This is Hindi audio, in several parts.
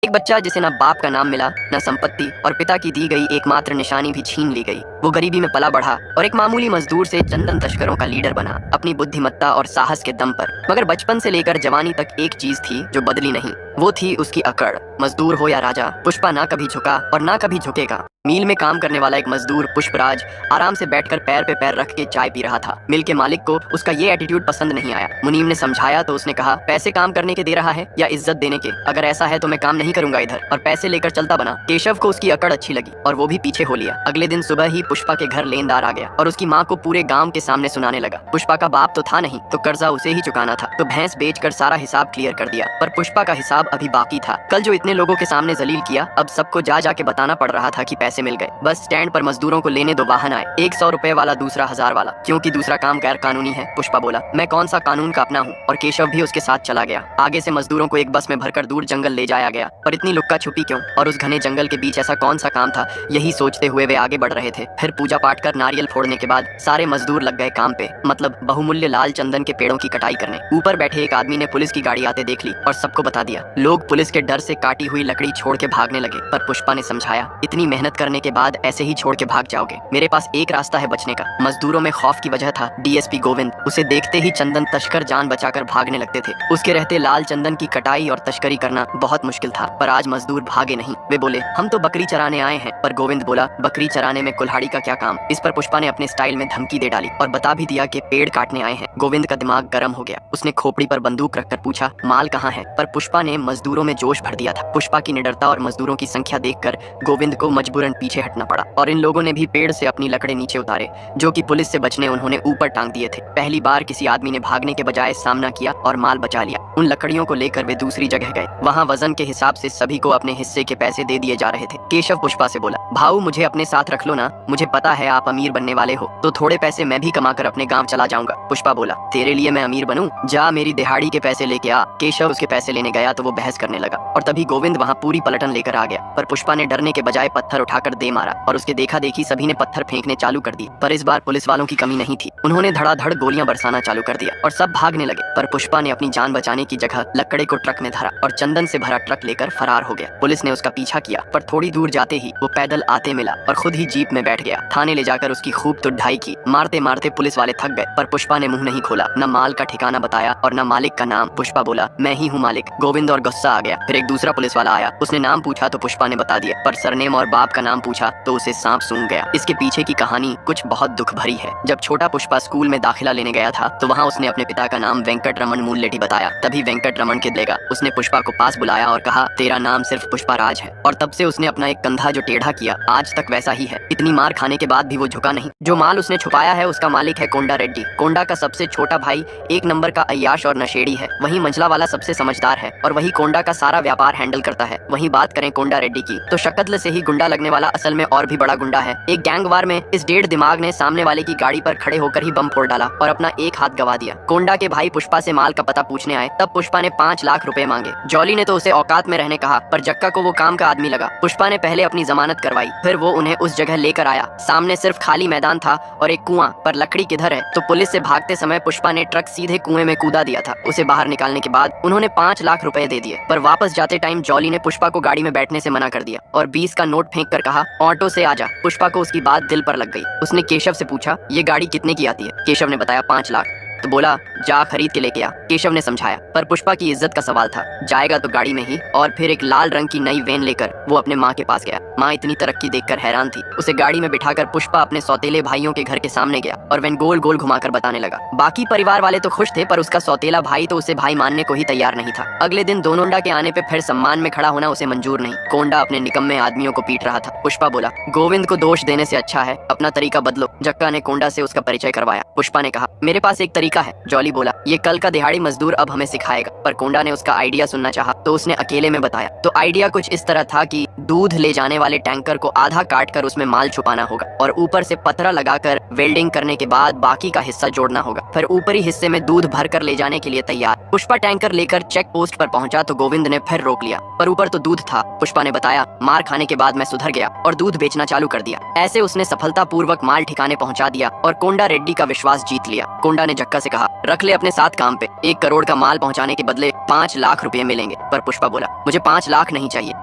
एक बच्चा जिसे ना बाप का नाम मिला, न संपत्ति, और पिता की दी गई एकमात्र निशानी भी छीन ली गई। वो गरीबी में पला बढ़ा और एक मामूली मजदूर से चंदन तस्करों का लीडर बना, अपनी बुद्धिमत्ता और साहस के दम पर। मगर बचपन से लेकर जवानी तक एक चीज थी जो बदली नहीं, वो थी उसकी अकड़। मजदूर हो या राजा, पुष्पा ना कभी झुका और ना कभी झुकेगा। मिल में काम करने वाला एक मजदूर पुष्पराज आराम से बैठकर पैर पे पैर रख के चाय पी रहा था। मिल के मालिक को उसका ये एटीट्यूड पसंद नहीं आया। मुनीम ने समझाया तो उसने कहा, पैसे काम करने के दे रहा है या इज्जत देने के? अगर ऐसा है तो मैं काम नहीं करूंगा इधर, और पैसे लेकर चलता बना। केशव को उसकी अकड़ अच्छी लगी और वो भी पीछे हो लिया। अगले दिन सुबह ही पुष्पा के घर लेनदार आ गया और उसकी माँ को पूरे गाँव के सामने सुनाने लगा। पुष्पा का बाप तो था नहीं, तो कर्जा उसे ही चुकाना था, तो भैंस बेचकर सारा हिसाब क्लियर कर दिया। पर पुष्पा का हिसाब अभी बाकी था। कल जो इतने लोगों के सामने जलील किया, अब सबको जा जाके बताना पड़ रहा था कि पैसे मिल गए। बस स्टैंड पर मजदूरों को लेने 2 वाहन आए, एक 100 रुपए वाला, दूसरा 1000 वाला, क्योंकि दूसरा काम गैर कानूनी है। पुष्पा बोला, मैं कौन सा कानून का अपना हूँ, और केशव भी उसके साथ चला गया। आगे से मजदूरों को एक बस में भरकर दूर जंगल ले जाया गया। पर इतनी लुक्का छुपी क्यों, और उस घने जंगल के बीच ऐसा कौन सा काम था, यही सोचते हुए वे आगे बढ़ रहे थे। फिर पूजा पाठ कर नारियल फोड़ने के बाद सारे मजदूर लग गए काम पे, मतलब बहुमूल्य लाल चंदन के पेड़ों की कटाई करने। ऊपर बैठे एक आदमी ने पुलिस की गाड़ी आते देख ली और सबको बता दिया। लोग पुलिस के डर से काटी हुई लकड़ी छोड़ के भागने लगे। पर पुष्पा ने समझाया, इतनी मेहनत करने के बाद ऐसे ही छोड़ के भाग जाओगे? मेरे पास एक रास्ता है बचने का। मजदूरों में खौफ की वजह था डीएसपी गोविंद। उसे देखते ही चंदन तस्कर जान बचाकर भागने लगते थे। उसके रहते लाल चंदन की कटाई और तस्करी करना बहुत मुश्किल था। पर आज मजदूर भागे नहीं। वे बोले, हम तो बकरी चराने आए हैं। पर गोविंद बोला, बकरी चराने में कुल्हाड़ी का क्या काम? इस पर पुष्पा ने अपने स्टाइल में धमकी दे डाली और बता भी दिया कि पेड़ काटने आए हैं। गोविंद का दिमाग गर्म हो गया। उसने खोपड़ी पर बंदूक रखकर पूछा, माल कहाँ है? पर पुष्पा ने मजदूरों में जोश भर दिया था। पुष्पा की निडरता और मजदूरों की संख्या देखकर गोविंद को मजबूरन पीछे हटना पड़ा, और इन लोगों ने भी पेड़ से अपनी लकड़े नीचे उतारे, जो कि पुलिस से बचने उन्होंने ऊपर टांग दिए थे। पहली बार किसी आदमी ने भागने के बजाय सामना किया और माल बचा लिया। उन लकड़ियों को लेकर वे दूसरी जगह गए। वहाँ वजन के हिसाब से सभी को अपने हिस्से के पैसे दे दिए जा रहे थे। केशव पुष्पा से बोला, भाऊ मुझे अपने साथ रख लो ना, मुझे पता है आप अमीर बनने वाले हो, तो थोड़े पैसे मैं भी कमा कर अपने गाँव चला जाऊंगा। पुष्पा बोला, तेरे लिए मैं अमीर बनूं? जा मेरी दिहाड़ी के पैसे लेके आ। केशव उसके पैसे लेने गया तो वो बहस करने लगा, और तभी गोविंद वहाँ पूरी पलटन लेकर आ गया। पर पुष्पा ने डरने के बजाय पत्थर उठाकर दे मारा, और उसके देखा देखी सभी ने पत्थर फेंकने चालू कर दिए। पर इस बार पुलिस वालों की कमी नहीं थी। उन्होंने धड़ाधड़ गोलियां बरसाना चालू कर दिया और सब भागने लगे। पर पुष्पा ने अपनी जान बचाने की जगह लकड़े को ट्रक में धरा और चंदन से भरा ट्रक लेकर फरार हो गया। पुलिस ने उसका पीछा किया, पर थोड़ी दूर जाते ही वो पैदल आते मिला और खुद ही जीप में बैठ गया। थाने ले जाकर उसकी खूब तुड़ाई की। मारते मारते पुलिस वाले थक गए, पर पुष्पा ने मुंह नहीं खोला, न माल का ठिकाना बताया और न मालिक का नाम। पुष्पा बोला, मैं ही हूँ मालिक। गोविंद और गुस्सा आ गया। फिर एक दूसरा पुलिस वाला आया, उसने नाम पूछा तो पुष्पा ने बता दिया, पर सरनेम और बाप का नाम पूछा तो उसे सांप सूंघ गया। इसके पीछे की कहानी कुछ बहुत दुख भरी है। जब छोटा पुष्पा स्कूल में दाखिला लेने गया था तो वहाँ उसने अपने पिता का नाम वेंकट रमन मूललेटी बताया। तभी वेंकट रमन के देगा उसने पुष्पा को पास बुलाया और कहा, तेरा नाम सिर्फ पुष्पा राज है। और तब से उसने अपना एक कंधा जो टेढ़ा किया आज तक वैसा ही है। इतनी मार खाने के बाद भी वो झुका नहीं। जो माल उसने छुपाया है उसका मालिक है कोंडा रेड्डी। कोंडा का सबसे छोटा भाई एक नंबर का अय्याश और नशेड़ी है। वही मंझला वाला सबसे समझदार है और वही कोंडा का सारा व्यापार हैंडल करता है। वही बात करें कोंडा रेड्डी की तो शक्ल से ही गुंडा लगने वाला असल में और भी बड़ा गुंडा है। एक गैंग वार में इस डेढ़ दिमाग ने सामने वाले की गाड़ी पर खड़े होकर ही बम फोड़ डाला और अपना एक हाथ गवा दिया। कोंडा के भाई पुष्पा से माल का पता पूछने आए, तब पुष्पा ने 5 लाख रुपए मांगे। जॉली ने तो उसे औकात में रहने कहा, पर जक्का को वो काम का आदमी लगा। पुष्पा ने पहले अपनी जमानत करवाई, फिर वो उन्हें उस जगह लेकर आया। सामने सिर्फ खाली मैदान था और एक कुआं, पर लकड़ी किधर है? तो पुलिस से भागते समय पुष्पा ने ट्रक सीधे कुएं में कूदा दिया था। उसे बाहर निकालने के बाद उन्होंने 5 लाख रुपए दे दिए। पर वापस जाते टाइम जॉली ने पुष्पा को गाड़ी में बैठने से मना कर दिया और 20 का नोट फेंक कर कहा, ऑटो से आजा। पुष्पा को उसकी बात दिल पर लग गई। उसने केशव से पूछा, ये गाड़ी कितने की आती है? केशव ने बताया 5 लाख। तो बोला, जा खरीद के लेके आ। केशव ने समझाया, पर पुष्पा की इज्जत का सवाल था। जाएगा तो गाड़ी में ही। और फिर एक लाल रंग की नई वैन लेकर वो अपने माँ के पास गया। माँ इतनी तरक्की देखकर हैरान थी। उसे गाड़ी में बिठाकर पुष्पा अपने सौतेले भाइयों के घर के सामने गया और वैन गोल गोल घुमाकर बताने लगा। बाकी परिवार वाले तो खुश थे, पर उसका सौतेला भाई तो उसे भाई मानने को ही तैयार नहीं था। अगले दिन दोनोंडा के आने पे फिर सम्मान में खड़ा होना उसे मंजूर नहीं। कोंडा अपने निकम्मे आदमियों को पीट रहा था। पुष्पा बोला, गोविंद को दोष देने से अच्छा है अपना तरीका बदलो। जक्का ने कोंडा से उसका परिचय करवाया। पुष्पा ने कहा, मेरे पास एक तरीका है। जॉली बोला, ये कल का दिहाड़ी मजदूर अब हमें सिखाएगा। पर कोंडा ने उसका आइडिया सुनना चाहा तो उसने अकेले में बताया। तो आइडिया कुछ इस तरह था कि दूध ले जाने वाले टैंकर को आधा काट कर उसमें माल छुपाना होगा और ऊपर से पतरा लगाकर वेल्डिंग करने के बाद बाकी का हिस्सा जोड़ना होगा। फिर ऊपरी हिस्से में दूध भर कर ले जाने के लिए तैयार। पुष्पा टैंकर लेकर चेक पोस्ट पर पहुंचा तो गोविंद ने फिर रोक लिया, पर ऊपर तो दूध था। पुष्पा ने बताया, मार खाने के बाद मैं सुधर गया और दूध बेचना चालू कर दिया। ऐसे उसने सफलता पूर्वक माल ठिकाने पहुंचा दिया और कोंडा रेड्डी का विश्वास जीत लिया। कोंडा ने जक्का से कहा, रख ले अपने साथ काम पे 1 करोड़ का माल पहुंचाने के बदले 5 लाख रुपए मिलेंगे। पर पुष्पा बोला, मुझे 5 लाख नहीं चाहिए,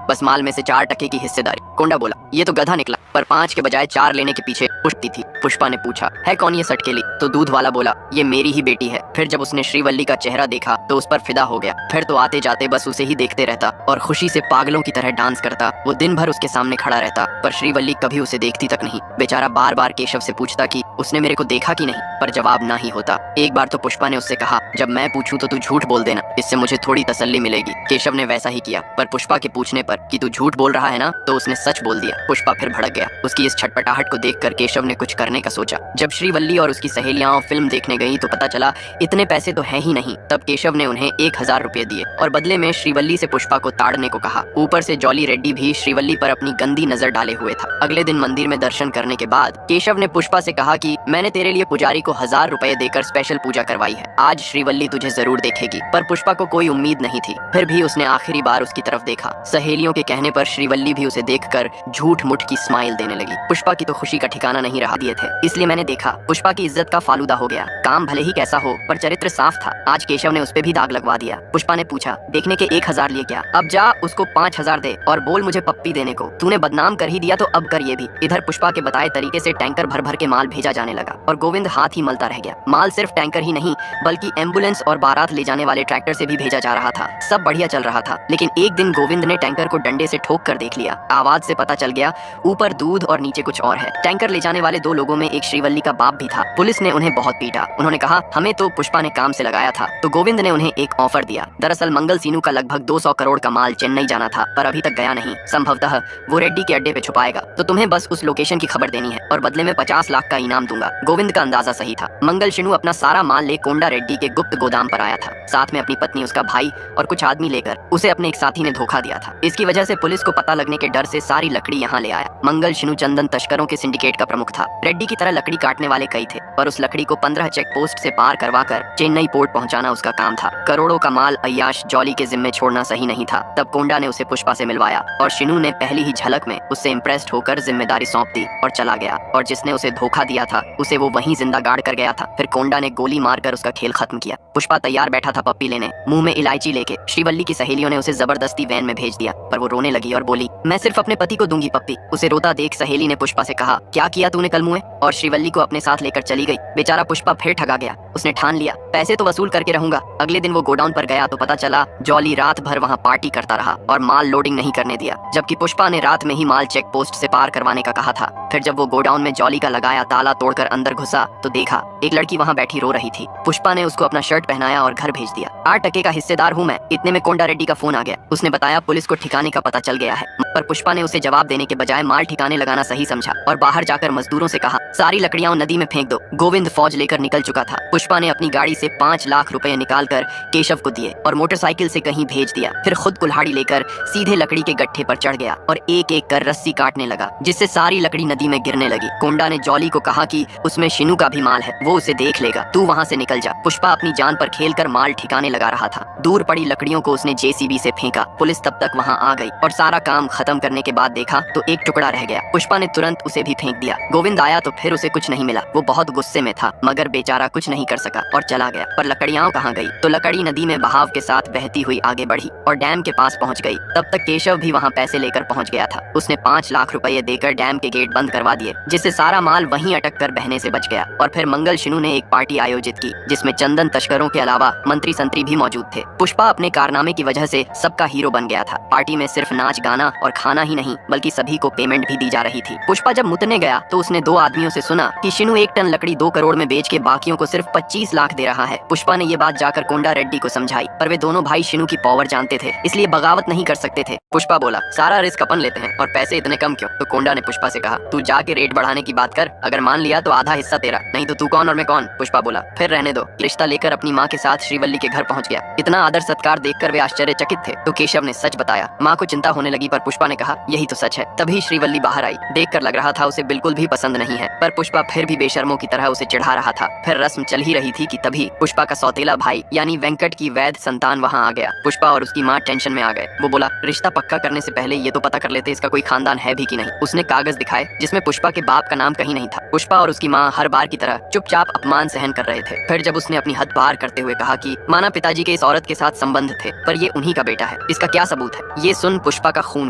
बस माल में से 4% की हिस्सेदारी। कोंडा बोला, ये तो गधा निकला, पर 5 के बजाय 4 लेने के पीछे पुष्टि थी। पुष्पा ने पूछा, है कौन ये सटकेली? तो दूध वाला बोला, ये मेरी ही बेटी है। फिर जब उसने श्रीवल्ली का चेहरा देखा तो उस पर फिदा हो गया। फिर तो आते जाते बस उसे ही देखते रहता और खुशी से पागलों की तरह डांस करता। वो दिन भर उसके सामने खड़ा रहता, पर श्रीवल्ली कभी उसे देखती तक नहीं। बेचारा बार बार केशव से पूछता कि उसने मेरे को देखा कि नहीं, पर जवाब ना ही होता। एक बार तो पुष्पा ने उससे कहा, जब मैं पूछूं तो तू झूठ बोल देना, इससे मुझे थोड़ी तसल्ली मिलेगी। केशव ने वैसा ही किया, पर पुष्पा के पूछने पर कि तू झूठ बोल रहा है ना, तो उसने सच बोल दिया। पुष्पा फिर भड़क गया। उसकी इस छटपटाहट को देखकर केशव ने कुछ करने का सोचा। जब श्रीवल्ली और उसकी सहेलियां फिल्म देखने गई तो पता चला इतने पैसे तो है ही नहीं। तब केशव ने उन्हें 1000 रुपए दिए और बदले में श्रीवल्ली से पुष्पा को ताड़ने को कहा। ऊपर से जॉली रेड्डी भी श्रीवल्ली पर अपनी गंदी नजर डाले हुए था। अगले दिन मंदिर में दर्शन करने के बाद केशव ने पुष्पा से कहा कि मैंने तेरे लिए पुजारी को 1000 रुपए देकर स्पेशल पूजा करवाई है, आज श्रीवल्ली तुझे जरूर देखेगी। पर पुष्पा को कोई उम्मीद नहीं थी। फिर भी उसने आखिरी बार उसकी तरफ देखा। सहेलियों के कहने पर श्रीवल्ली भी उसे देखकर झूठ मुठ की स्माइल देने लगी। पुष्पा की तो खुशी का ठिकाना नहीं रहा दिए थे, इसलिए मैंने देखा पुष्पा की इज्जत का फालूदा हो गया। काम भले ही कैसा हो, पर चरित्र साफ था। आज केशव ने उस पे भी दाग लगवा दिया। पुष्पा ने पूछा, देखने के 1000 लिए क्या? अब जा उसको 5000 दे और बोल मुझे पप्पी देने को। तूने बदनाम कर ही दिया तो अब कर ये भी। इधर पुष्पा के बताए तरीके से टैंकर भर भर के माल भेजा जाने लगा और गोविंद हाथ ही मलता रह गया। माल सिर्फ टैंकर ही नहीं बल्कि एम्बुलेंस और बारात ले जाने वाले ट्रैक्टर से भी भेजा जा रहा था। सब बढ़िया चल रहा था, लेकिन एक दिन गोविंद ने टैंकर को डंडे से ठोक कर देख लिया। आवाज से पता चल गया ऊपर दूध और नीचे कुछ और है। टैंकर ले जाने वाले 2 लोगों में एक श्रीवल्ली का बाप भी था। पुलिस ने उन्हें बहुत पीटा। उन्होंने कहा, हमें तो पुष्पा ने काम से लगाया था। तो गोविंद ने उन्हें एक ऑफर दिया। दरअसल मंगल सीनू का लगभग 200 करोड़ का माल चेन्नई जाना था, पर अभी तक गया नहीं। संभवतः वो रेड्डी के अड्डे पे छुपाएगा, तो तुम्हें बस उस लोकेशन की खबर देनी है और बदले में 50 लाख का इनाम दूंगा। गोविंद का अंदाजा सही था। मंगल शिनू अपना सारा माल ले कोंडा रेड्डी के गुप्त गोदाम पर आया था, साथ में अपनी पत्नी, उसका भाई और कुछ आदमी लेकर। उसे अपने एक साथी ने धोखा दिया था। इसकी वजह से पुलिस को पता लगने के डर से सारी लकड़ी यहाँ ले आया। मंगल शिनू चंदन तस्करों के सिंडिकेट का प्रमुख था। रेड्डी की तरह लकड़ी काटने वाले कई थे, पर उस लकड़ी को 15 चेक पोस्ट से पार करवाकर चेन्नई पोर्ट पहुंचाना उसका काम था। करोड़ों का माल अय्याश जॉली के जिम्मे छोड़ना सही नहीं था। तब कोंडा ने उसे पुष्पा से मिलवाया और शिनू ने पहली ही झलक में उससे इम्प्रेस्ड होकर जिम्मेदारी सौंप दी और चला गया। और जिसने उसे धोखा दिया था उसे वो वहीं जिंदा गाड़ कर गया था। फिर कोंडा ने गोली मारकर उसका खेल खत्म किया। पुष्पा तैयार बैठा था पप्पी लेने, मुंह में इलायची लेके। श्रीवल्ली की सहेलियों ने उसे जबरदस्ती वैन में भेज दिया, पर वो रोने लगी और बोली, मैं सिर्फ अपने पति को दूंगी पप्पी। उसे रोता देख सहेली ने पुष्पा से कहा, क्या किया तूने कल मुँह? और श्रीवल्ली को अपने साथ लेकर चली गई। बेचारा पुष्पा फिर ठगा गया। उसने ठान लिया, पैसे तो वसूल करके रहूंगा। अगले दिन वो गोडाउन पर गया तो पता चला जॉली रात भर वहाँ पार्टी करता रहा और माल लोडिंग नहीं करने दिया, जबकि पुष्पा ने रात में ही माल चेक पोस्ट से पार करवाने का कहा था। फिर जब वो गोडाउन में जॉली का लगाया ताला तोड़कर अंदर घुसा तो देखा एक लड़की वहाँ बैठी रो रही थी। पुष्पा ने उसको अपना शर्ट पहनाया और घर भेज दिया। 8% का हिस्सेदार हूँ मैं। इतने में कोंडा रेड्डी का फोन आ गया। उसने बताया पुलिस को ठिकाने का पता चल गया है, पर पुष्पा ने उसे जवाब देने के बजाय माल ठिकाने लगाना सही समझा और बाहर जाकर मजदूरों से कहा, सारी लकड़ियां नदी में फेंक दो। गोविंद फौज लेकर निकल चुका था। पुष्पा ने अपनी गाड़ी से 5 लाख रुपए निकालकर केशव को दिए और मोटरसाइकिल से कहीं भेज दिया। फिर खुद कुल्हाड़ी लेकर सीधे लकड़ी के गट्ठे पर चढ़ गया और एक एक कर रस्सी काटने लगा, जिससे सारी लकड़ी नदी में गिरने लगी। कोंडा ने जॉली को कहा कि उसमें शिनू का भी माल है, वो उसे देख लेगा, तू वहाँ से निकल जा। पुष्पा अपनी जान पर खेलकर माल ठिकाने लगा रहा था। दूर पड़ी लकड़ियों को उसने जेसीबी से फेंका। पुलिस तब तक वहाँ आ गई और सारा काम खत्म करने के बाद देखा तो एक टुकड़ा रह गया। पुष्पा ने तुरंत उसे भी फेंक दिया। गोविंद आया तो फिर उसे कुछ नहीं मिला। वो बहुत गुस्से में था, मगर बेचारा कुछ नहीं कर सका और चला गया। पर लकड़ियां कहाँ गई? तो लकड़ी नदी में बहाव के साथ बहती हुई आगे बढ़ी और डैम के पास पहुंच गई। तब तक केशव भी वहां पैसे लेकर पहुंच गया था। उसने 5 लाख रुपए देकर डैम के गेट बंद करवा दिए, जिससे सारा माल वहीं अटक कर बहने से बच गया। और फिर मंगल शिनू ने एक पार्टी आयोजित की, जिसमें चंदन तस्करों के अलावा मंत्री संतरी भी मौजूद थे। पुष्पा अपने कारनामे की वजह से सबका हीरो बन गया था। पार्टी में सिर्फ नाच गाना और खाना ही नहीं बल्कि सभी को पेमेंट भी दी जा रही थी। पुष्पा जब मुतने गया तो उसने 2 आदमियों से सुना कि शिनू 1 टन लकड़ी 2 करोड़ में बेच के बाकियों को सिर्फ 25 लाख दे रहा है। पुष्पा ने ये बात जाकर कोंडा रेड्डी को समझाई, पर वे दोनों भाई शिनू की पावर जानते थे, इसलिए बगावत नहीं कर सकते थे। पुष्पा बोला, सारा रिस्क अपन लेते हैं और पैसे इतने कम क्यों? तो कोंडा ने पुष्पा से कहा, तू जाके रेट बढ़ाने की बात कर, अगर मान लिया तो आधा हिस्सा तेरा, नहीं तो तू कौन और मैं कौन? पुष्पा बोला, फिर रहने दो। रिश्ता लेकर अपनी माँ के साथ श्रीवल्ली के घर पहुंच गया। इतना आदर सत्कार देखकर वे आश्चर्यचकित थे। तो केशव ने सच बताया। माँ को चिंता होने लगी, पर पुष्पा पुष्पा ने कहा, यही तो सच है। तभी श्रीवल्ली बाहर आई। देखकर लग रहा था उसे बिल्कुल भी पसंद नहीं है, पर पुष्पा फिर भी बेशर्मों की तरह उसे चिढ़ा रहा था। फिर रस्म चल ही रही थी कि तभी पुष्पा का सौतेला भाई यानी वेंकट की वैध संतान वहाँ आ गया। पुष्पा और उसकी माँ टेंशन में आ गए। वो बोला, रिश्ता पक्का करने से पहले ये तो पता कर लेते इसका कोई खानदान है भी कि नहीं। उसने कागज दिखाए जिसमें पुष्पा के बाप का नाम कहीं नहीं था। पुष्पा और उसकी माँ हर बार की तरह चुपचाप अपमान सहन कर रहे थे। फिर जब उसने अपनी हद पार करते हुए कहा कि माना पिताजी के इस औरत के साथ संबंध थे, पर ये उन्हीं का बेटा है, इसका क्या सबूत है, ये सुन पुष्पा का खून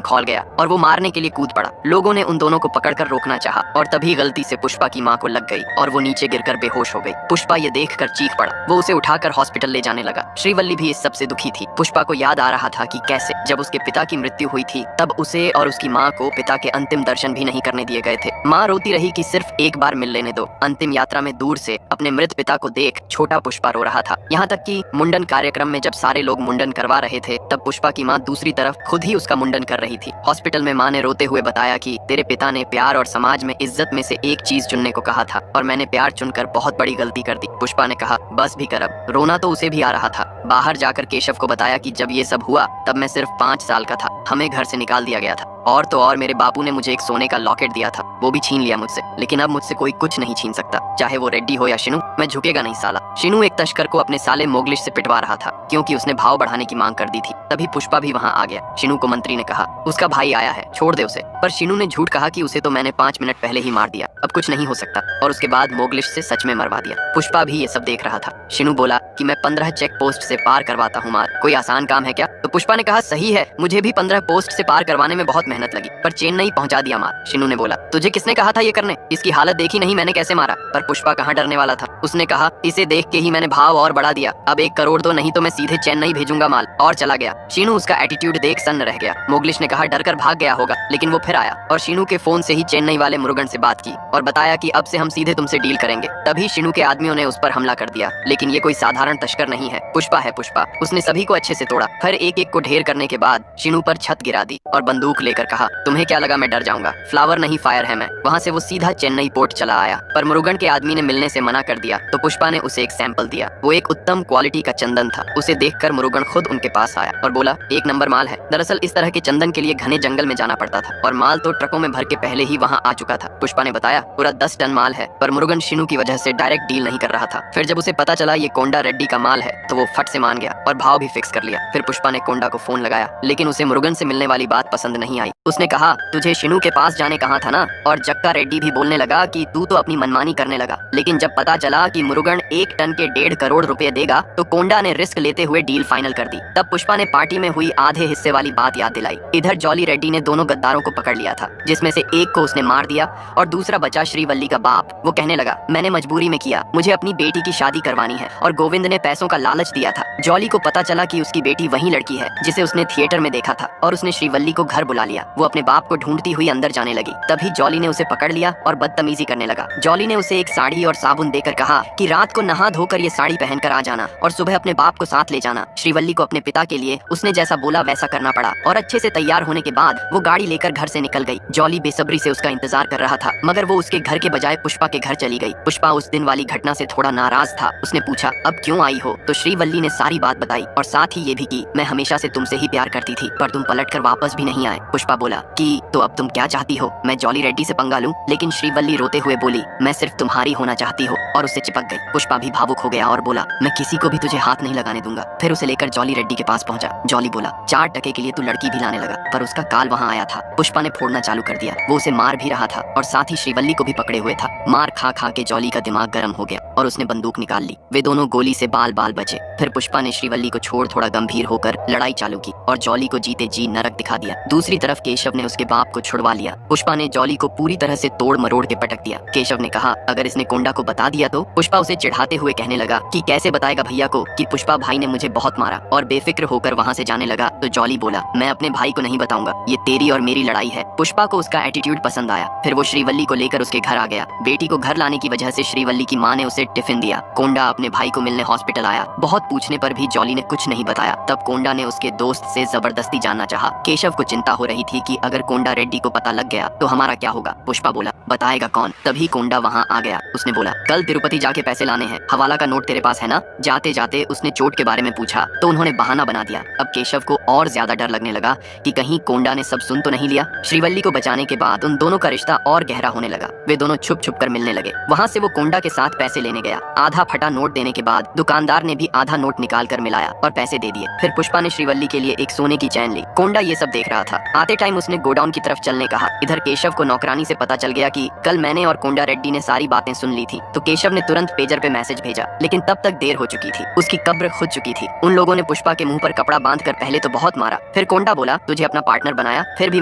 खौल गया और वो मारने के लिए कूद पड़ा। लोगों ने उन दोनों को पकड़कर रोकना चाहा और तभी गलती से पुष्पा की माँ को लग गई और वो नीचे गिरकर बेहोश हो गई। पुष्पा ये देखकर चीख पड़ा। वो उसे उठाकर हॉस्पिटल ले जाने लगा। श्रीवल्ली भी इस सब से दुखी थी। पुष्पा को याद आ रहा था कि कैसे जब उसके पिता की मृत्यु हुई थी तब उसे और उसकी माँ को पिता के अंतिम दर्शन भी नहीं करने दिए गए थे। माँ रोती रही कि सिर्फ एक बार मिल लेने दो। अंतिम यात्रा में दूर से अपने मृत पिता को देख छोटा पुष्पा रो रहा था। यहाँ तक कि मुंडन कार्यक्रम में जब सारे लोग मुंडन करवा रहे थे तब पुष्पा की माँ दूसरी तरफ खुद ही उसका मुंडन कर रही थी। हॉस्पिटल में माँ ने रोते हुए बताया कि तेरे पिता ने प्यार और समाज में इज्जत में से एक चीज चुनने को कहा था और मैंने प्यार चुनकर बहुत बड़ी गलती कर दी। पुष्पा ने कहा, बस भी कर अब। रोना तो उसे भी आ रहा था। बाहर जाकर केशव को बताया कि जब ये सब हुआ तब मैं सिर्फ 5 साल का था। हमें घर से निकाल दिया गया था और तो और मेरे बापू ने मुझे एक सोने का लॉकेट दिया था, वो भी छीन लिया मुझसे। लेकिन अब मुझसे कोई कुछ नहीं छीन सकता, चाहे वो रेड्डी हो या शिनू। मैं झुकेगा नहीं साला। शिनू एक तस्कर को अपने साले मोगलिश से पिटवा रहा था क्योंकि उसने भाव बढ़ाने की मांग कर दी थी। तभी पुष्पा भी वहाँ आ गया। शिनू को मंत्री ने कहा, उसका भाई आया है, छोड़ दे उसे। पर शिनू ने झूठ कहा कि उसे तो मैंने 5 मिनट पहले ही मार दिया, अब कुछ नहीं हो सकता, और उसके बाद मोगलिश से सच में मरवा दिया। पुष्पा भी ये सब देख रहा था। शिनू बोला कि मैं 15 चेक पोस्ट से पार करवाता हूँ मार, कोई आसान काम है क्या? तो पुष्पा ने कहा, सही है, मुझे भी 15 पोस्ट से पार करवाने में बहुत मेहनत लगी, पर चेन्नई पहुंचा दिया मार। शिनू ने बोला, तुझे किसने कहा था ये करने? इसकी हालत देखी नहीं मैंने कैसे मारा? पर पुष्पा कहाँ डरने वाला था। उसने कहा, इसे देख के ही मैंने भाव और बढ़ा दिया, अब 1 करोड़ दो नहीं तो मैं सीधे चेन्नई भेजूंगा माल, और चला गया। शिनू उसका एटीट्यूड देख सन्न रह गया। मोगलिश ने कहा, डरकर भाग गया होगा, लेकिन वो फिर आया और शिनू के फोन से ही चेन्नई वाले मुरुगन से बात की और बताया कि अब से हम सीधे तुमसे डील करेंगे। तभी शिनू के आदमियों ने उस पर हमला कर दिया, लेकिन ये कोई साधारण तस्कर नहीं है, पुष्पा है पुष्पा। उसने सभी को अच्छे से तोड़ा। फिर एक एक को ढेर करने के बाद शिनू पर छत गिरा दी और बंदूक लेकर कहा, तुम्हें क्या लगा मैं डर जाऊंगा? फ्लावर नहीं फायर है मैं। वहाँ से वो सीधा चेन्नई पोर्ट चला आया, पर मुरुगन के आदमी ने मिलने से मना कर दिया तो पुष्पा ने उसे एक सैंपल दिया। वो एक उत्तम क्वालिटी का चंदन था। उसे देखकर मुरुगन खुद उनके पास आया और बोला, 1 नंबर माल है। दरअसल इस तरह के चंदन के लिए घने जंगल में जाना पड़ता था और माल तो ट्रकों में भर के पहले ही वहाँ आ चुका था। पुष्पा ने बताया, पूरा 10 टन माल है, पर मुरुगन शिनू की वजह से डायरेक्ट डील नहीं कर रहा था। फिर जब उसे पता चला ये कोंडा रेड्डी का माल है तो वो फट से मान गया और भाव भी फिक्स कर लिया। फिर पुष्पा ने कोंडा को फोन लगाया, लेकिन उसे मुरुगन से मिलने वाली बात पसंद नहीं आई। उसने कहा, तुझे शिनू के पास जाने कहा था ना? और जक्का रेड्डी भी बोलने लगा कि तू तो अपनी मनमानी करने लगा, लेकिन जब पता चला कि मुरुगन 1 टन के 1.5 करोड़ रुपए देगा तो कोंडा ने रिस्क लेते हुए डील फाइनल कर दी। तब पुष्पा ने पार्टी में हुई आधे हिस्से वाली बात याद दिलाई। इधर जॉली रेड्डी ने दोनों गद्दारों को पकड़ लिया था, जिसमें से एक को उसने मार दिया और दूसरा बचा श्रीवल्ली का बाप। वो कहने लगा, मैंने मजबूरी में किया, मुझे अपनी बेटी की शादी करवानी है, और गोविंद ने पैसों का लालच दिया था। जॉली को पता चला कि उसकी बेटी वही लड़की है जिसे उसने थिएटर में देखा था और उसने श्रीवल्ली को घर बुला लिया। वो अपने बाप को ढूंढती हुई अंदर जाने लगी। तभी जॉली ने उसे पकड़ लिया और बदतमीजी करने लगा। जॉली ने उसे एक साड़ी और साबुन देकर कहा कि रात को नहा धोकर ये साड़ी पहनकर आ जाना और सुबह अपने बाप को साथ ले जाना। श्रीवल्ली को अपने पिता के लिए उसने जैसा बोला वैसा करना पड़ा और अच्छे से तैयार होने के बाद वो गाड़ी लेकर घर से निकल गई। जॉली बेसब्री से उसका इंतजार कर रहा था, मगर वो उसके घर के बजाय पुष्पा के घर चली गई। पुष्पा उस दिन वाली घटना से थोड़ा नाराज था। उसने पूछा, अब क्यों आई हो? तो श्रीवल्ली ने सारी बात बताई और साथ ही ये भी की, मैं हमेशा से तुमसे ही प्यार करती थी, पर तुम पलट कर वापस भी नहीं आए। पुष्पा बोला कि तो अब तुम क्या चाहती हो, मैं जॉली रेड्डी से पंगा लूं? लेकिन श्रीवल्ली रोते हुए बोली, मैं सिर्फ तुम्हारी होना चाहती हूँ, और उससे चिपक गई। पुष्पा भी भावुक हो गया और बोला, मैं किसी को भी तुझे हाथ नहीं लगाने दूंगा। फिर उसे लेकर जॉली रेड्डी के पास पहुंचा। जॉली बोला, 4 टके के लिए तू लड़की भी लाने लगा, पर उसका काल वहाँ आया था। पुष्पा ने फोड़ना चालू कर दिया। वो उसे मार भी रहा था और साथ ही श्रीवल्ली को भी पकड़े हुए था। मार खा खा के जॉली का दिमाग गर्म हो गया और उसने बंदूक निकाल ली। वे दोनों गोली से बाल बाल बचे। फिर पुष्पा ने श्रीवल्ली को छोड़ थोड़ा गंभीर होकर लड़ाई चालू की और जॉली को जीते जी नरक दिखा दिया। दूसरी तरफ केशव ने उसके बाप को छुड़वा लिया। पुष्पा ने जॉली को पूरी तरह से तोड़ मरोड़ के पटक दिया। केशव ने कहा, अगर इसने कोंडा को बता दिया तो? पुष्पा उसे चिढ़ाते हुए कहने लगा कि कैसे बताएगा भैया को कि पुष्पा भाई ने मुझे बहुत मारा, और बेफिक्र होकर वहाँ से जाने लगा। तो जॉली बोला, मैं अपने भाई को नहीं बताऊंगा, ये तेरी और मेरी लड़ाई है। पुष्पा को उसका एटीट्यूड पसंद आया। फिर वो श्रीवल्ली को लेकर उसके घर आ गया। बेटी को घर लाने की वजह से श्रीवल्ली की माँ ने उसे टिफिन दिया। कोंडा अपने भाई को मिलने हॉस्पिटल आया। बहुत पूछने पर भी जॉली ने कुछ नहीं बताया। तब कोंडा ने उसके दोस्त से जबरदस्ती जानना चाहा। केशव को चिंता हो रही थी कि अगर कोंडा रेड्डी को पता लग गया तो हमारा क्या होगा। पुष्पा बोला, बताएगा कौन। तभी कोंडा वहाँ आ गया। उसने बोला, कल तिरुपति जाके पैसे लाने हैं, हवाला का नोट तेरे पास है ना। जाते जाते उसने चोट के बारे में पूछा तो उन्होंने बहाना बना दिया। अब केशव को और ज्यादा डर लगने लगा कि कहीं कोंडा ने सब सुन तो नहीं लिया। श्रीवल्ली को बचाने के बाद उन दोनों का रिश्ता और गहरा होने लगा। वे दोनों छुप छुप कर मिलने लगे। वहाँ से वो कोंडा के साथ पैसे लेने गया। आधा फटा नोट देने के बाद दुकानदार ने भी आधा नोट निकाल कर मिलाया और पैसे दे दिए। फिर पुष्पा ने श्रीवल्ली के लिए एक सोने की चैन ली। कोंडा ये सब देख रहा था। आते टाइम उसने गोडाउन की तरफ चलने कहा। इधर केशव को नौकरानी से पता चल गया कि कल मैंने और कोंडा रेड्डी ने सारी बातें सुन ली थी। तो केशव ने तुरंत पेजर पे मैसेज भेजा, लेकिन तब तक देर हो चुकी थी। उसकी कब्र खुद चुकी थी। उन लोगों ने पुष्पा के मुंह पर कपड़ा बांधकर पहले तो बहुत मारा। फिर कोंडा बोला, तुझे अपना पार्टनर बनाया, फिर भी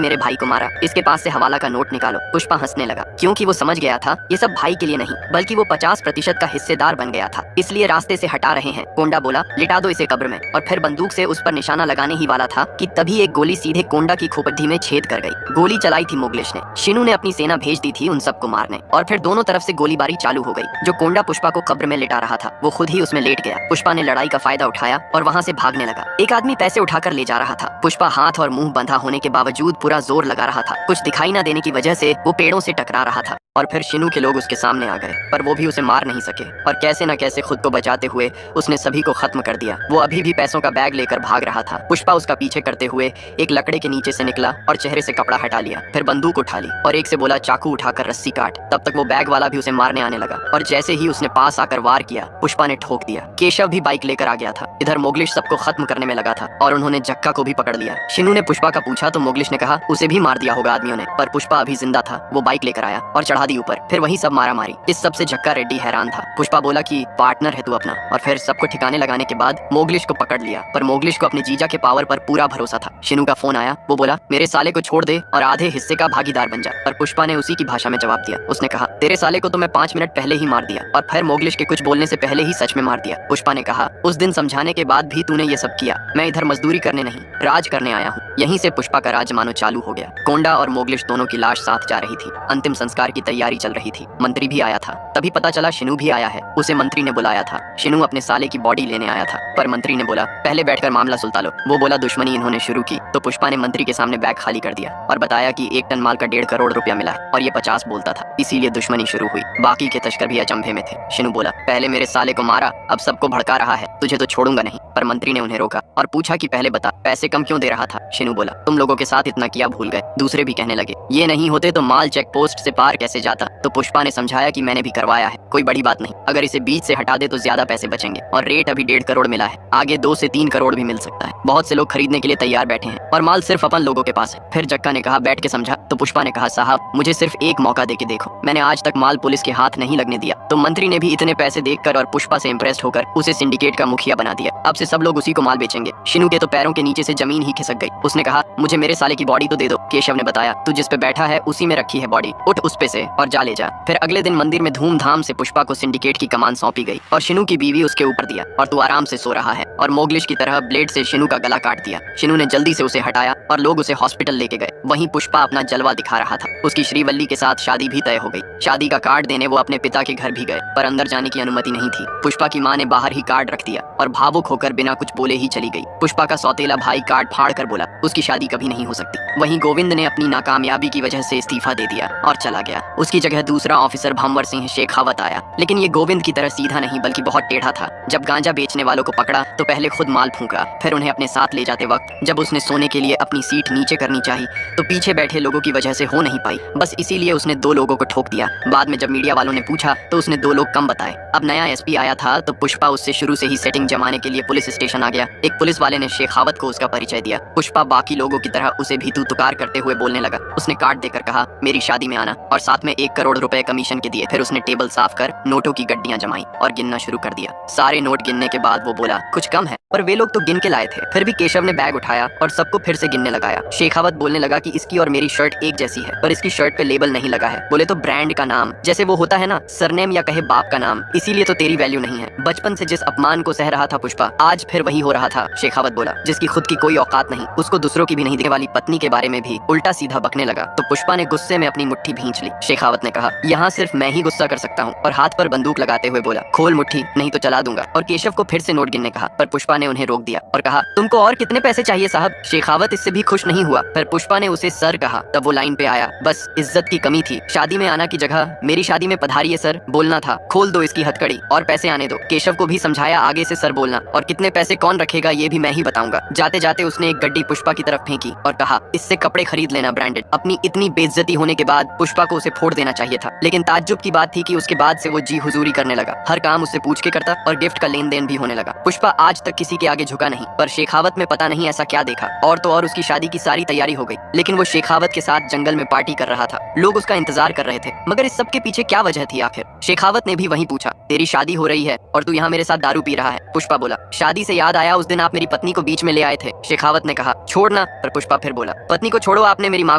मेरे भाई को मारा, इसके पास से हवाला का नोट निकालो। पुष्पा हंसने लगा, क्योंकि वो समझ गया था ये सब भाई के लिए नहीं बल्कि वो 50% का हिस्सेदार बन गया था, इसलिए रास्ते से हटा रहे हैं। कोंडा बोला, लिटा दो इसे कब्र में। और फिर बंदूक से उस पर निशाना लगाने ही वाला था कि तभी एक गोली सीधे कोंडा की खोपड़ी में छेद कर गई। गोली चलाई थी मुगलिश ने। शिनू ने अपनी सेना भेज दी थी उन सबको मारने, और फिर दोनों तरफ से गोलीबारी चालू हो गई। जो कोंडा पुष्पा को कब्र में लिटा रहा था वो खुद ही उसमें लेट गया। पुष्पा ने लड़ाई का फायदा उठाया और वहाँ से भागने लगा। एक आदमी पैसे उठाकर ले जा रहा था। पुष्पा हाथ और मुंह बंधा होने के बावजूद पूरा जोर लगा रहा था। कुछ दिखाई न देने की वजह से वो पेड़ों से टकरा रहा था। और फिर शिनू के लोग उसके सामने आ गए, पर वो भी उसे मार नहीं सके। और कैसे न कैसे खुद को बचाते हुए उसने सभी को खत्म कर दिया। वो अभी भी पैसों का बैग लेकर भाग रहा था। पुष्पा उसका पीछे करते हुए एक लकड़े के नीचे से निकला और चेहरे से कपड़ा हटा लिया। फिर बंदूक उठा ली और एक से बोला, चाकू उठाकर रस्सी काट। तब तक वो बैग वाला भी उसे मारने आने लगा, और जैसे ही उसने पास आकर वार किया, पुष्पा ने ठोक दिया। केशव भी बाइक लेकर आ गया था। इधर मोगलिश सबको खत्म करने में लगा था और उन्होंने जक्का को भी पकड़ लिया। शिनू ने पुष्पा का पूछा तो मोगलिश ने कहा उसे भी मार दिया होगा आदमियों ने, पर पुष्पा अभी जिंदा था। वो बाइक लेकर आया और चढ़ा दी ऊपर। फिर वही सब मारा मारी। इस सब से जक्का रेड्डी हैरान था। पुष्पा बोला कि पार्टनर है तू अपना। और फिर सबको ठिकाने लगाने के बाद मोगलिश को पकड़ लिया, पर मोगलिश को अपने जीजा के पावर पर पूरा भरोसा था। शिनू का फोन आया। वो बोला, मेरे साले को छोड़ दे और आधे हिस्से का भागीदार बन जा। पर पुष्पा ने उसी की भाषा में जवाब दिया। उसने कहा, तेरे साले को तो मैं 5 मिनट पहले ही मार दिया, और फिर मोगलिश के कुछ बोलने से पहले ही सच में मार दिया। पुष्पा ने कहा, उस दिन समझाने के बाद भी तूने ये सब किया। मैं इधर मजदूरी करने नहीं, राज करने आया हूँ। यहीं से पुष्पा का राज मानो चालू हो गया। कोंडा और मोगलिश दोनों की लाश साथ जा रही थी। अंतिम संस्कार की तैयारी चल रही थी। मंत्री भी आया था। तभी पता चला शिनू भी आया है। उसे मंत्री ने बुलाया था। शिनू अपने साले की बॉडी लेने आया था, पर मंत्री ने बोला, पहले बैठकर मामला सुलझा लो। वो बोला, दुश्मनी इन्होंने शुरू की। तो पुष्पा ने मंत्री के सामने बैग खाली कर दिया और बताया कि 1 टन माल का 1.5 करोड़ रुपया मिला है और ये 50 बोलता था, इसीलिए दुश्मनी शुरू हुई। बाकी के तस्कर भी अचंभे में थे। शिनू बोला, पहले मेरे साले को मारा, अब सबको भड़का रहा है, तुझे तो छोड़ूंगा नहीं। पर मंत्री ने उन्हें रोका और पूछा कि पहले बता, पैसे कम क्यों दे रहा था। शिनू बोला, तुम लोगों के साथ इतना किया भूल गए। दूसरे भी कहने लगे, ये नहीं होते तो माल चेक पोस्ट से पार कैसे जाता। तो पुष्पा ने समझाया कि मैंने भी करवाया है, कोई बड़ी बात नहीं। अगर इसे बीच से हटा दे तो ज्यादा पैसे बचेंगे, और रेट अभी 1.5 करोड़ मिला है, आगे 2 से 3 करोड़ भी मिल सकता है। बहुत से लोग खरीदने के लिए तैयार बैठे हैं और माल सिर्फ अपन लोगों के पास है। फिर जक्का ने कहा, बैठ के समझा। तो पुष्पा ने कहा, साहब मुझे सिर्फ एक मौका दे के देखो, मैंने आज तक माल पुलिस के हाथ नहीं लगने दिया। तो मंत्री ने भी इतने पैसे देखकर और पुष्पा से इम्प्रेस्ड होकर उसे सिंडिकेट का मुखिया बना दिया। अब से सब लोग उसी को माल बेचेंगे। शिनू के तो पैरों के नीचे से जमीन ही खिसक गई। उसने कहा, मुझे मेरे साले की बॉडी तो दे दो। केशव ने बताया, तू जिस पे बैठा है उसी में रखी है बॉडी, उठ उस पे से और जा ले जा। फिर अगले दिन मंदिर में धूमधाम से पुष्पा को सिंडिकेट की कमान सौंपी गई और शिनू की बीवी उसके ऊपर दिया, और तू आराम से सो रहा है। और मोगलिश की तरह ब्लेड से शिनू का गला काट दिया। शिनू ने जल्दी से उसे हटाया और लोग उसे हॉस्पिटल लेके गए। वहीं पुष्पा अपना जलवा दिखा रहा था। उसकी श्रीवल्ली के साथ शादी भी तय हो गई। शादी का कार्ड देने वो अपने पिता के घर भी गए, पर अंदर जाने की अनुमति नहीं थी। पुष्पा की माँ ने बाहर ही कार्ड रख दिया और भावुक होकर बिना कुछ बोले ही चली गई। पुष्पा का सौतेला भाई कार्ड फाड़ कर बोला, उसकी शादी कभी नहीं हो सकती। वहीं गोविंद ने अपनी नाकामयाबी की वजह से इस्तीफा दे दिया और चला गया। उसकी जगह दूसरा ऑफिसर भंवर सिंह शेखावत आया, लेकिन ये गोविंद की तरह सीधा नहीं बल्कि बहुत टेढ़ा था। जब गांजा बेचने वालों को पकड़ा तो पहले खुद माल फूंका, फिर उन्हें अपने साथ ले जाते वक्त जब उसने सोने के लिए अपनी सीट नीचे करनी चाहिए तो पीछे बैठे लोगों की वजह से हो नहीं पाई। बस इसीलिए उसने 2 लोगों को ठोक दिया। बाद में जब मीडिया वालों ने पूछा तो उसने 2 लोग कम बताए। अब नया एसपी आया था तो पुष्पा उससे शुरू से ही सेटिंग जमाने के लिए पुलिस स्टेशन आ गया। एक पुलिस वाले ने शेखावत को उसका परिचय दिया। पुष्पा बाकी लोगों की तरह उसे भी तू तुकार करते हुए बोलने लगा। उसने कार्ड देकर कहा, मेरी शादी में आना, और साथ में 1 करोड़ रुपए कमीशन के दिए। फिर उसने टेबल साफ कर नोटों की गड्डियां जमाई और गिनना शुरू कर दिया। सारे नोट गिनने के बाद वो बोला, कुछ कम है, पर वे लोग तो गिन के लाए थे। फिर भी केशव ने बैग उठाया और सबको फिर से गिनने लगाया। शेखावत बोलने लगा कि इसकी और मेरी शर्ट एक जैसी है, पर इसकी शर्ट पे लेबल नहीं लगा है। बोले तो ब्रांड का नाम, जैसे वो होता है ना सरनेम या कहे बाप का नाम, इसीलिए तो तेरी वैल्यू नहीं है। बचपन से जिस अपमान को सह रहा था पुष्पा, आज फिर वही हो रहा था। शेखावत बोला, जिसकी खुद की कोई औकात नहीं, उसको दूसरों की भी नहीं देने वाली पत्नी के बारे में भी उल्टा सीधा बकने लगा तो पुष्पा ने गुस्से में अपनी मुट्ठी भींच ली। शेखावत ने कहा, यहाँ सिर्फ मैं ही गुस्सा कर सकता हूँ, और हाथ पर बंदूक लगाते हुए बोला, खोल मुट्ठी नहीं तो चला दूंगा। और केशव को फिर से नोट गिनने कहा, पर पुष्पा ने उन्हें रोक दिया और कहा, तुमको और कितने पैसे चाहिए साहब। शेखावत इससे भी खुश नहीं हुआ, पर पुष्पा ने उसे सर कहा। तब वो लाइन पे आया, बस इज्जत की कमी थी, शादी में आना की जगह मेरी शादी में पधारिए सर बोलना था, खोल दो इसकी हथकड़ी और पैसे आने दो। केशव को भी समझाया आगे से सर बोलना, और कितने पैसे कौन रखेगा ये भी मैं ही बताऊंगा। जाते जाते उसने एक गड्डी पुष्पा की तरफ फेंकी और कहा, इससे कपड़े खरीद लेना ब्रांडेड। अपनी इतनी बेइज्जती होने के बाद पुष्पा को उसे फोड़ देना चाहिए था, लेकिन ताज्जुब की बात थी कि उसके बाद से वो जी हुजूरी करने लगा, हर काम उससे पूछ के करता और गिफ्ट का लेन देन भी होने लगा। पुष्पा आज तक किसी के आगे झुका नहीं, पर शेखावत में पता नहीं ऐसा क्या देखा, और तो और उसकी शादी की सारी तैयारी हो गई, लेकिन वो शेखावत के साथ जंगल में पार्टी कर रहा था। लोग उसका इंतजार कर रहे थे, मगर इस सब के पीछे क्या वजह थी आखिर। शेखावत ने भी वहीं पूछा, तेरी शादी हो रही है और तू यहाँ मेरे साथ दारू पी रहा है। पुष्पा बोला, शादी से याद आया उस दिन आप मेरी पत्नी को बीच में ले आए थे। शेखावत ने कहा, छोड़ना। पर पुष्पा फिर बोला, पत्नी को छोड़ो, आपने मेरी माँ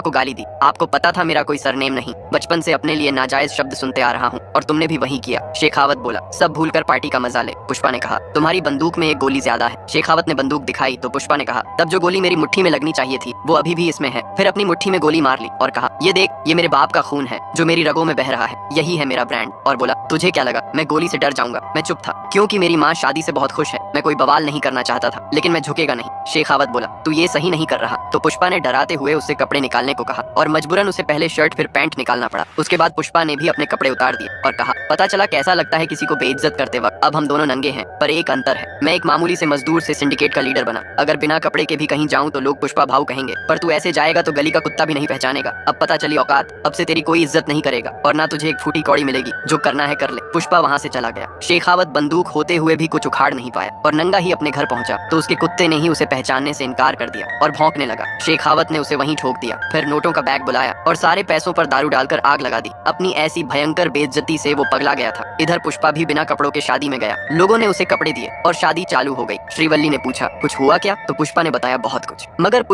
को गाली दी, आपको पता था मेरा कोई सरनेम नहीं, बचपन से अपने लिए नाजायज शब्द सुनते आ रहा हूँ और तुमने भी वही किया। शेखावत बोला, सब भूलकर पार्टी का मजा ले। पुष्पा ने कहा, तुम्हारी बंदूक में एक गोली ज्यादा है। शेखावत ने बंदूक दिखाई तो पुष्पा ने कहा, तब जो गोली मेरी मुट्ठी में लगनी चाहिए थी वो अभी भी इसमें है। फिर अपनी मुट्ठी में गोली मार ली और कहा, ये देख, ये मेरे बाप का खून है जो मेरी रगों में बह रहा है, यही है मेरा ब्रांड। और बोला, तुझे क्या लगा मैं गोली से डर जाऊंगा। मैं चुप था क्योंकि मेरी माँ शादी से बहुत खुश है, मैं कोई बवाल नहीं करना चाहता था, लेकिन मैं झुकेगा नहीं। शेखावत बोला, तू ये सही नहीं कर रहा। तो पुष्पा ने डराते हुए उससे कपड़े निकालने को कहा और मजबूरन उसे पहले शर्ट फिर पैंट निकालना पड़ा। उसके बाद पुष्पा ने भी अपने कपड़े उतार दिए और कहा, पता चला कैसा लगता है किसी को बेइज्जत करते वक्त। अब हम दोनों नंगे हैं, पर एक अंतर है, मैं एक मामूली से मजदूर से सिंडिकेट का लीडर बना। अगर बिना कपड़े के भी कहीं जाऊं तो लोग पुष्पा भाऊ कहेंगे, पर तू ऐसे जाएगा तो गली का कुत्ता भी नहीं पहचानेगा। अब पता चली औकात, अब से तेरी कोई इज्जत नहीं करेगा और ना तुझे एक फूटी कौड़ी मिलेगी, जो करना है कर ले। पुष्पा वहाँ से चला गया। शेखावत बंदूक होते हुए भी कुछ उखाड़ नहीं पाया और नंगा ही अपने घर पहुंचा तो उसके कुत्ते ने ही उसे पहचानने से इनकार कर दिया और भौंकने लगा। शेखावत ने उसे वहीं ठोक दिया, फिर नोटों का बैग बुलाया और सारे पैसों पर दारू डालकर आग लगा दी। अपनी ऐसी भयंकर बेइज्जती से वो पगला गया था। इधर पुष्पा भी बिना कपड़ों के शादी में गया, लोगों ने उसे कपड़े दिए और शादी चालू हो गई। श्रीवल्ली ने पूछा, कुछ हुआ क्या? तो पुष्पा ने बताया बहुत कुछ, मगर पुष्पा